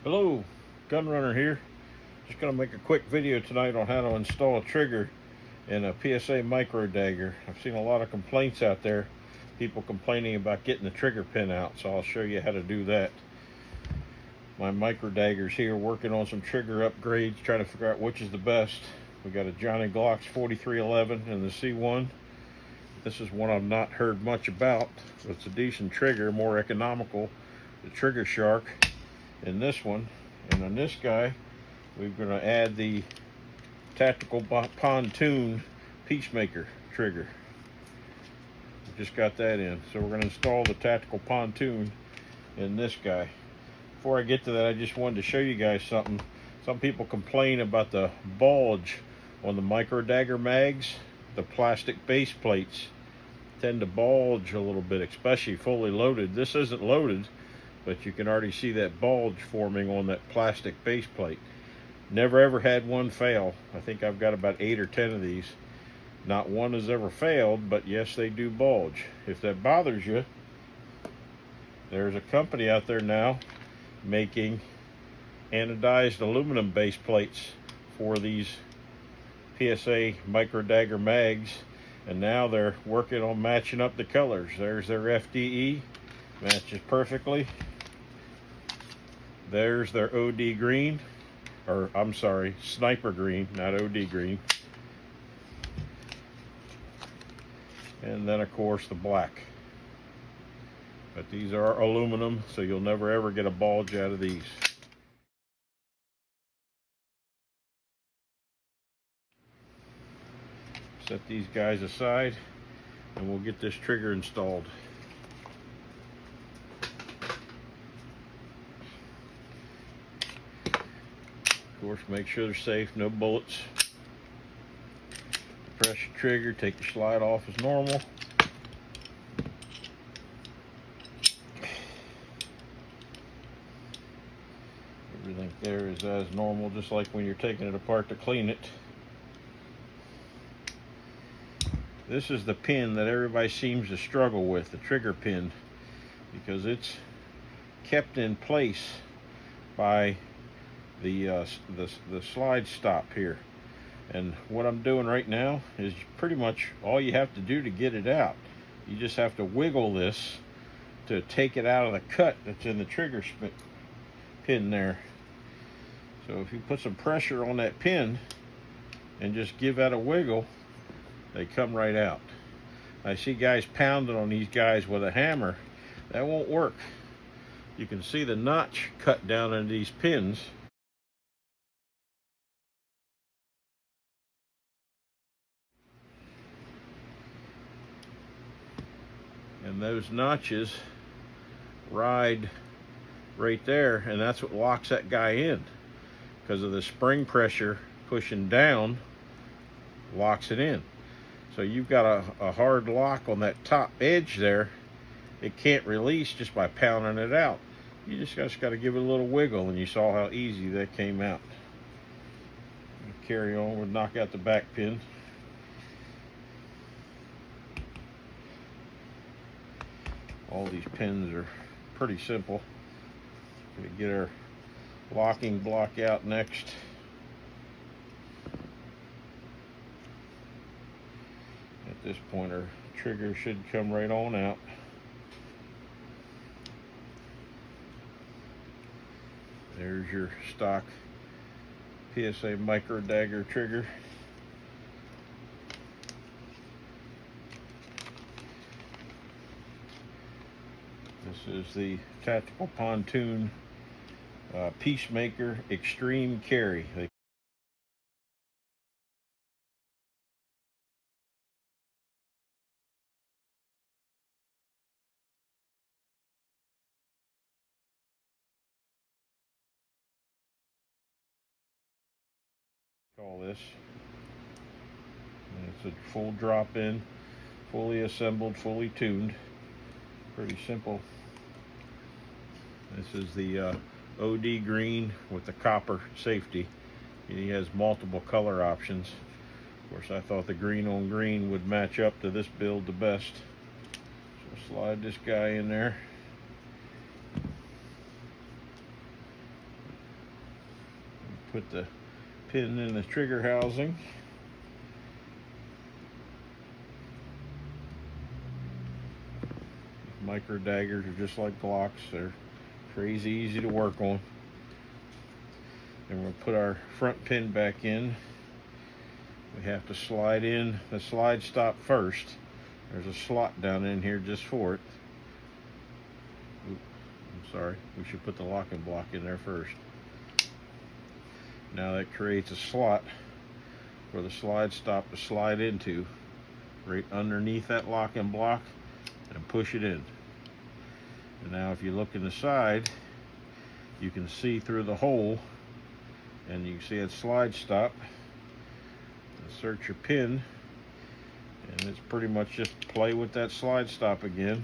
Hello, Gun Runner here. Just going to make a quick video tonight on how to install a trigger in a PSA micro dagger. I've seen a lot of complaints out there, people complaining about getting the trigger pin out, so I'll show you how to do that. My micro dagger's here working on some trigger upgrades, trying to figure out which is the best. We got a Johnny Glock's 4311 and the C1. This is one I've not heard much about, but it's a decent trigger, more economical. The Trigger Shark in this one, and on this guy we're going to add the Tactical Pontoon Peacemaker trigger. We just got that in, so we're going to install the Tactical Pontoon in this guy. Before I get to that, I just wanted to show you guys something. Some people complain about the bulge on the micro dagger mags. The plastic base plates tend to bulge a little bit, especially fully loaded. This isn't loaded, but you can already see that bulge forming on that plastic base plate. Never ever had one fail. I think I've got about 8 or 10 of these. Not one has ever failed, but yes, they do bulge. If that bothers you, there's a company out there now making anodized aluminum base plates for these PSA micro dagger mags, and now they're working on matching up the colors. There's their FDE, matches perfectly. There's their OD green, or I'm sorry, sniper green, not OD green. And then of course the black. But these are aluminum, so you'll never ever get a bulge out of these. Set these guys aside and we'll get this trigger installed. Of course, make sure they're safe, no bullets. Press your trigger, take the slide off as normal. Everything there is as normal, just like when you're taking it apart to clean it. This is the pin that everybody seems to struggle with, the trigger pin, because it's kept in place by the slide stop here. And what I'm doing right now is pretty much all you have to do to get it out. You just have to wiggle this to take it out of the cut that's in the trigger pin there. So if you put some pressure on that pin and just give that a wiggle, they come right out. I see guys pounding on these guys with a hammer. That won't work. You can see the notch cut down into these pins. And those notches ride right there, and that's what locks that guy in. Because of the spring pressure pushing down, locks it in. So you've got a hard lock on that top edge there. It can't release just by pounding it out. You just got to give it a little wiggle, and you saw how easy that came out. Carry on, we'll knock out the back pin. All these pins are pretty simple. We get our locking block out next. At this point, our trigger should come right on out. There's your stock PSA micro dagger trigger. This is the Tactical Pontoon Peacemaker Extreme Carry. Call this. And it's a full drop in, fully assembled, fully tuned. Pretty simple. This is the OD green with the copper safety. He has multiple color options. Of course, I thought the green on green would match up to this build the best. So slide this guy in there. Put the pin in the trigger housing. Micro daggers are just like Glocks. They're crazy easy to work on. And we'll put our front pin back in. We have to slide in the slide stop first. There's a slot down in here just for it. Oop, I'm sorry. We should put the locking block in there first. Now that creates a slot for the slide stop to slide into, right underneath that locking block, and push it in. And now if you look in the side, you can see through the hole, and you can see that slide stop. Insert your pin, and it's pretty much just play with that slide stop again.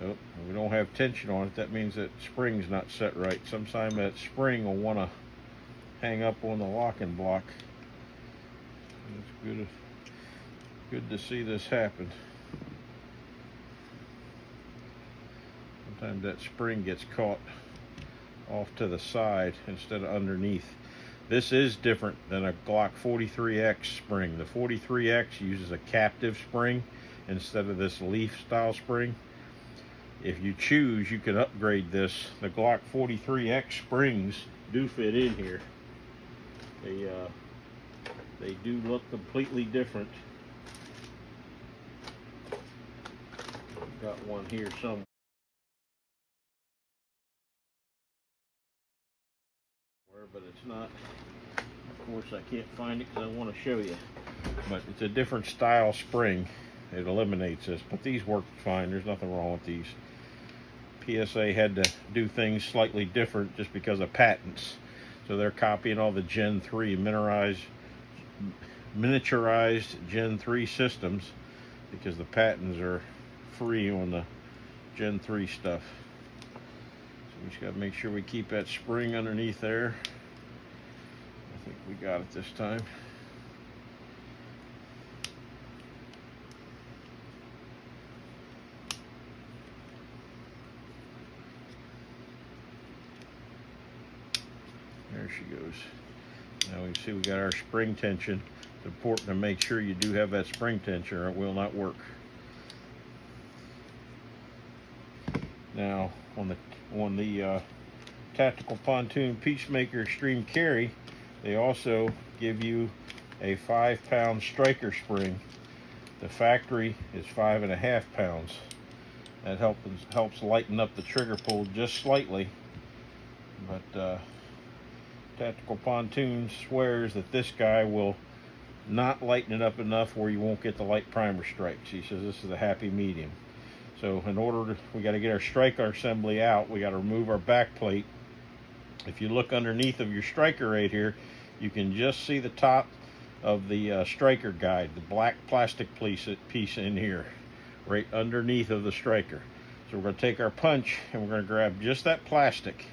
Oh, we don't have tension on it. That means that spring's not set right. Sometimes that spring will want to hang up on the locking block. It's good to see this happen. Sometimes that spring gets caught off to the side instead of underneath. This is different than a Glock 43X spring. The 43X uses a captive spring instead of this leaf style spring. If you choose, you can upgrade this. The Glock 43X springs do fit in here. They do look completely different. Got one here somewhere, but it's not. Of course, I can't find it because I want to show you. But it's a different style spring. It eliminates this, but these work fine. There's nothing wrong with these. PSA had to do things slightly different just because of patents. So they're copying all the Gen 3 miniaturized Gen 3 systems because the patents are free on the Gen 3 stuff. So we just got to make sure we keep that spring underneath there. I think we got it this time. There she goes. Now we see we got our spring tension. It's important to make sure you do have that spring tension or it will not work. Now on the Tactical Pontoon Peacemaker Extreme Carry, they also give you a 5-pound striker spring. The factory is 5.5 pounds. That helps lighten up the trigger pull just slightly. But Tactical Pontoon swears that this guy will not lighten it up enough where you won't get the light primer strikes. He says this is a happy medium. So in order to, we got to get our striker assembly out, we got to remove our back plate. If you look underneath of your striker right here, you can just see the top of the striker guide, the black plastic piece in here, right underneath of the striker. So we're going to take our punch and we're going to grab just that plastic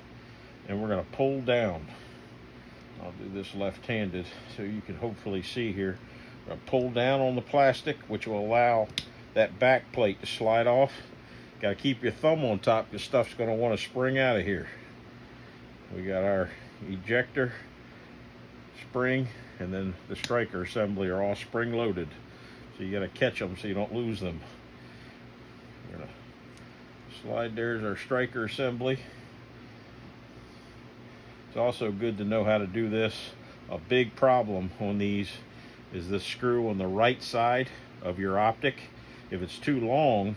and we're going to pull down. I'll do this left-handed so you can hopefully see here. We're going to pull down on the plastic, which will allow that back plate to slide off. Got to keep your thumb on top because stuff's going to want to spring out of here. We got our ejector, spring, and then the striker assembly are all spring loaded. So you got to catch them so you don't lose them. We're going to slide. There's our striker assembly. It's also good to know how to do this. A big problem on these is this screw on the right side of your optic. If it's too long,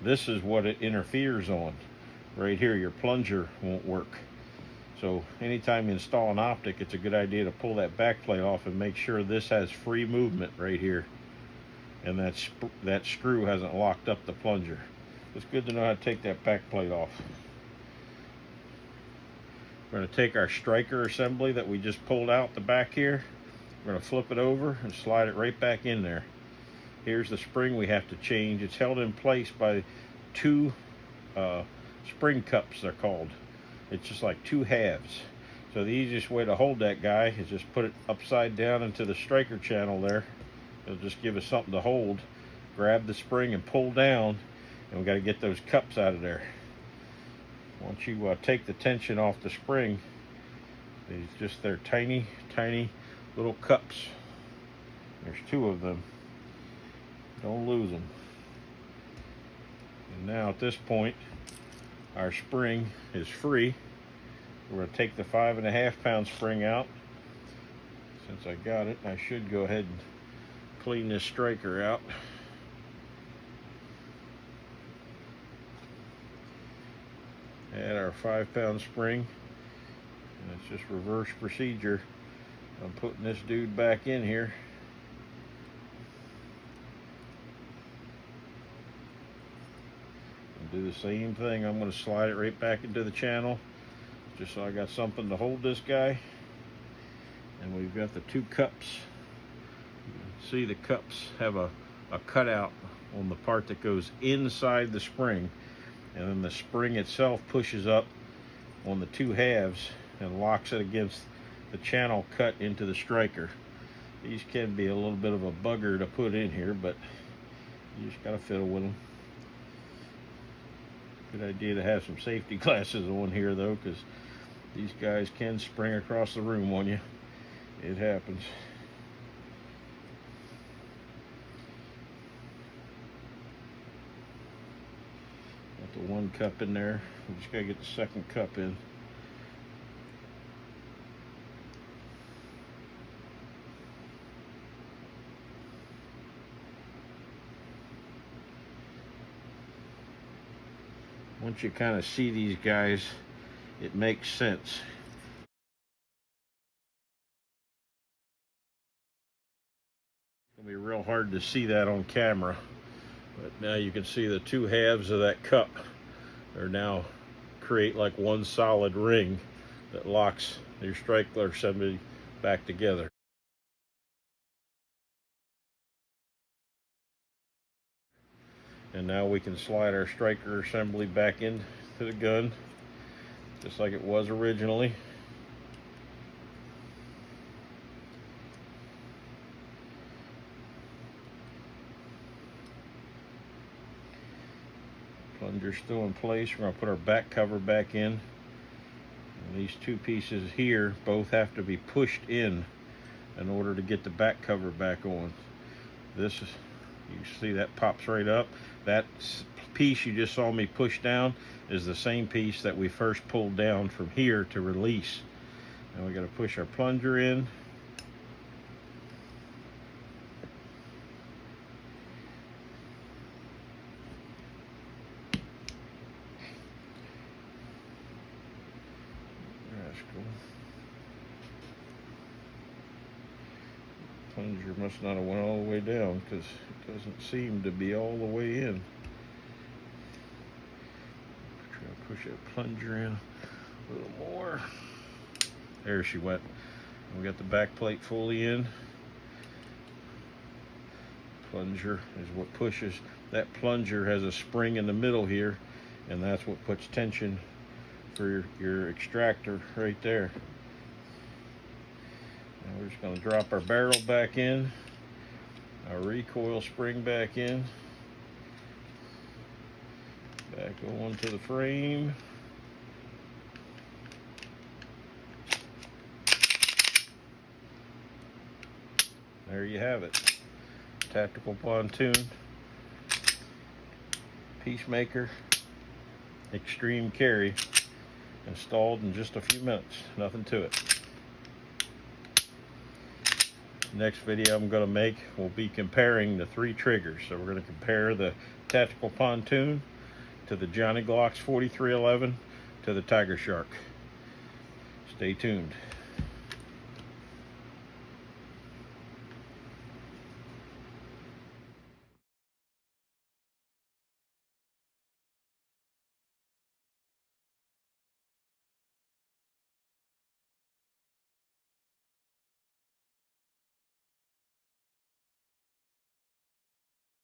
this is what it interferes on. Right here, your plunger won't work. So anytime you install an optic, it's a good idea to pull that back plate off and make sure this has free movement right here. And that screw hasn't locked up the plunger. It's good to know how to take that back plate off. We're going to take our striker assembly that we just pulled out the back here. We're going to flip it over and slide it right back in there. Here's the spring we have to change. It's held in place by two spring cups, they're called. It's just like two halves. So the easiest way to hold that guy is just put it upside down into the striker channel there. It'll just give us something to hold. Grab the spring and pull down, and we got to get those cups out of there. Once you take the tension off the spring, They're tiny little cups. There's 2 of them. Don't lose them. And now at this point, our spring is free. We're going to take the 5.5 pound spring out. Since I got it, I should go ahead and clean this striker out. Add our 5 pound spring, and it's just reverse procedure. I'm putting this dude back in here. And do the same thing. I'm going to slide it right back into the channel, just so I got something to hold this guy. And we've got the 2 cups. You can see the cups have a cutout on the part that goes inside the spring, and then the spring itself pushes up on the 2 halves and locks it against the channel cut into the striker. These can be a little bit of a bugger to put in here, but you just gotta fiddle with them. Good idea to have some safety glasses on here though, because these guys can spring across the room on you. It happens. Got the 1 cup in there. We just gotta get the 2nd cup in. Once you kind of see these guys, it makes sense. It's gonna be real hard to see that on camera, but now you can see the 2 halves of that cup are now create like one solid ring that locks your striker assembly back together. And now we can slide our striker assembly back into the gun, just like it was originally. Plunger's still in place. We're going to put our back cover back in. And these 2 pieces here both have to be pushed in order to get the back cover back on. This is, you see that pops right up. That piece you just saw me push down is the same piece that we first pulled down from here to release. Now we got to push our plunger in. Plunger must not have went all the way down, because it doesn't seem to be all the way in. Try to push that plunger in a little more. There she went. We got the back plate fully in. Plunger is what pushes. That plunger has a spring in the middle here, and that's what puts tension for your extractor right there. And we're just going to drop our barrel back in, our recoil spring back in, back onto the frame. There you have it. Tactical pontoon, Peacemaker, extreme carry, installed in just a few minutes. Nothing to it. Next video I'm going to make will be comparing the 3 triggers. So we're going to compare the Tactical Pontoon to the Johnny Glock's 4311 to the Tiger Shark. Stay tuned.